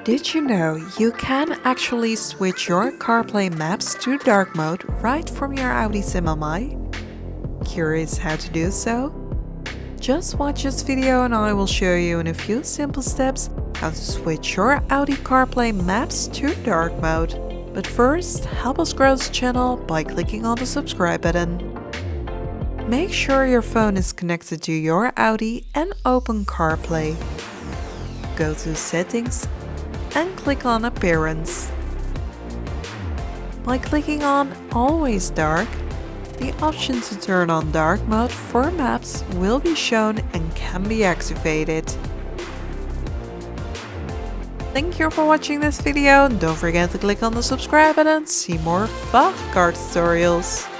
Did you know you can actually switch your CarPlay maps to dark mode right from your Audi MMI? Curious how to do so? Just watch this video and I will show you in a few simple steps how to switch your Audi CarPlay maps to dark mode. But first, help us grow this channel by clicking on the subscribe button. Make sure your phone is connected to your Audi and open CarPlay. Go to Settings and click on Appearance. By clicking on Always Dark, the option to turn on dark mode for maps will be shown and can be activated. Thank you for watching this video and don't forget to click on the subscribe button to see more VAG Car Tutorials.